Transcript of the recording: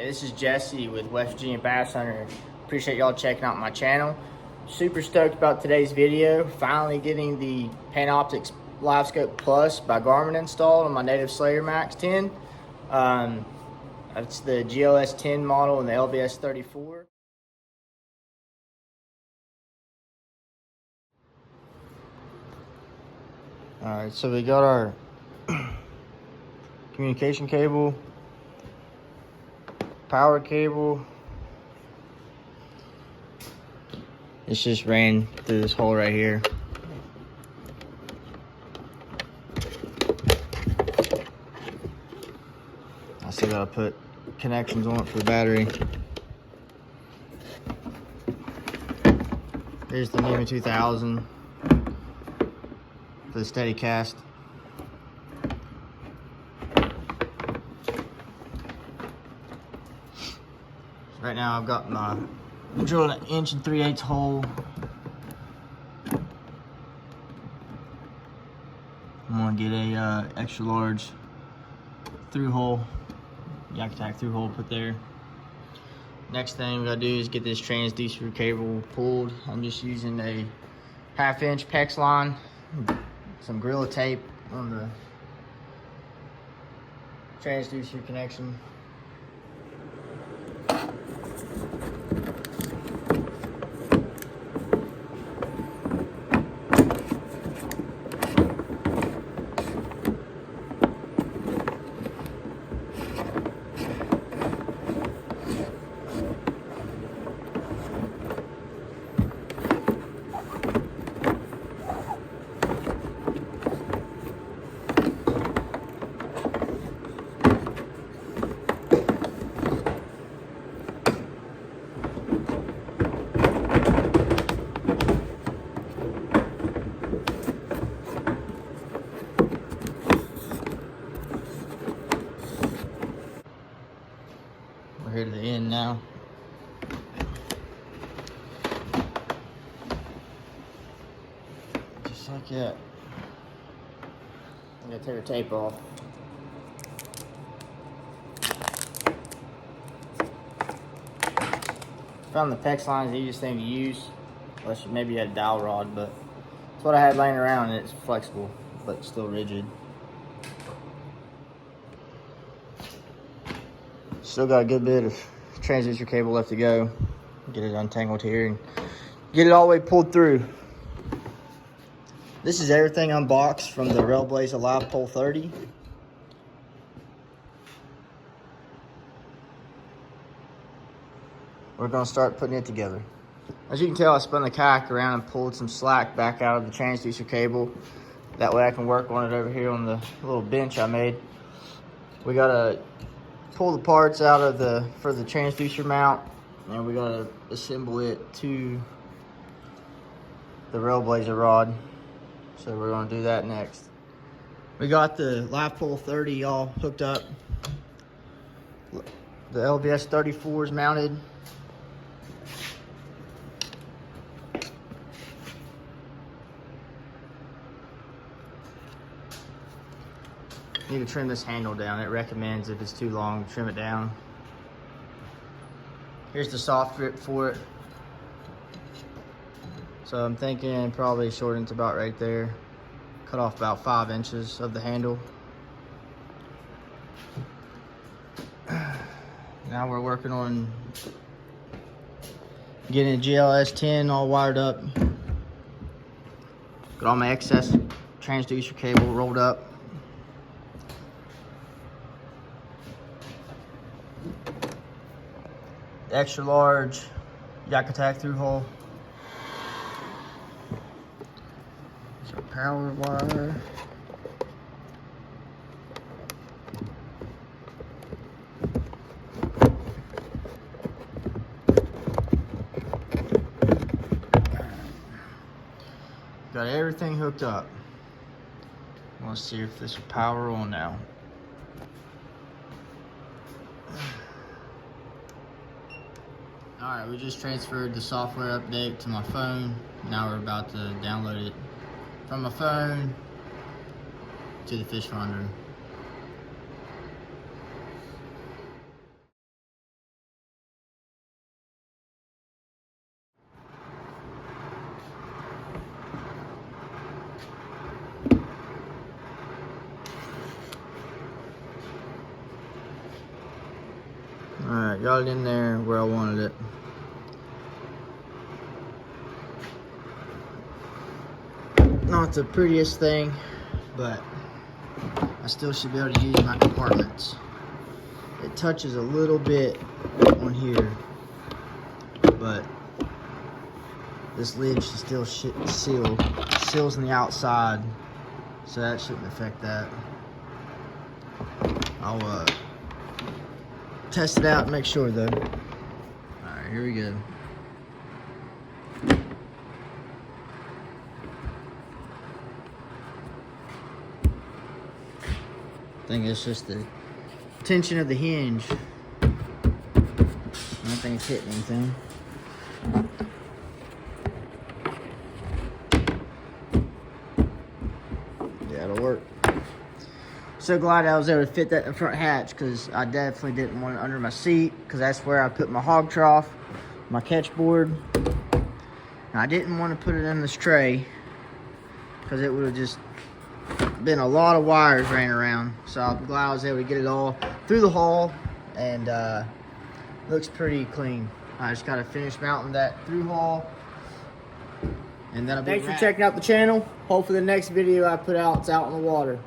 Hey, this is Jesse with West Virginia Bass Hunter. Appreciate y'all checking out my channel. Super stoked about today's video. Finally getting the Panoptix Livescope Plus by Garmin installed on my Native Slayer Max 10. That's the GLS 10 model and the LBS 34. Alright, so we got our communication cable, power cable. It's just ran through this hole right here. I still gotta put connections on it for the battery. Here's the NEMA 2000 for the steady cast. Right now I've got I'm drilling an 1 3/8 hole. I'm gonna get a extra large through hole, yak attack through hole put there. Next thing we gotta do is get this transducer cable pulled. I'm just using a 1/2" PEX line, some Gorilla tape on the transducer connection. We're here to the end now. Just like that. I'm gonna tear the tape off. Found the PEX line is the easiest thing to use, unless maybe you had a dowel rod, but it's what I had laying around and it's flexible, but still rigid. Still got a good bit of transducer cable left to go. Get it untangled here and get it all the way pulled through. This is everything unboxed from the Railblazer Live Pole 30. We're gonna start putting it together. As you can tell, I spun the kayak around and pulled some slack back out of the transducer cable. That way I can work on it over here on the little bench I made. We gotta pull the parts out of for the transducer mount, and we gotta assemble it to the Railblazer rod. So we're gonna do that next. We got the Live Pole 30 all hooked up. The LBS 34 is mounted. Need to trim this handle down. It recommends if it's too long, trim it down. Here's the soft grip for it. So I'm thinking probably shorten to about right there. Cut off about 5 inches of the handle. Now we're working on getting a GLS 10 all wired up. Got all my excess transducer cable rolled up. Extra large yak attack through hole. There's our power wire. Got everything hooked up. Let's see if this will power on now. Alright, we just transferred the software update to my phone. Now we're about to download it from my phone to the fish finder. Alright, got it in there where I wanted it. Not the prettiest thing, but I still should be able to use my compartments. It touches a little bit on here, but this lid should still seal. Seals on the outside, so that shouldn't affect that. I'll test it out and make sure though. Alright, here we go. I think it's just the tension of the hinge. I don't think it's hitting anything. Yeah, it'll work. So glad I was able to fit that in the front hatch, because I definitely didn't want it under my seat, because that's where I put my hog trough, my catch board. And I didn't want to put it in this tray, because it would have just been a lot of wires ran around. So I'm glad I was able to get it all through the hull, and looks pretty clean. I just got to finish mounting that through hull, and that'll be. Thanks for checking out the channel. Hopefully the next video I put out is out in the water.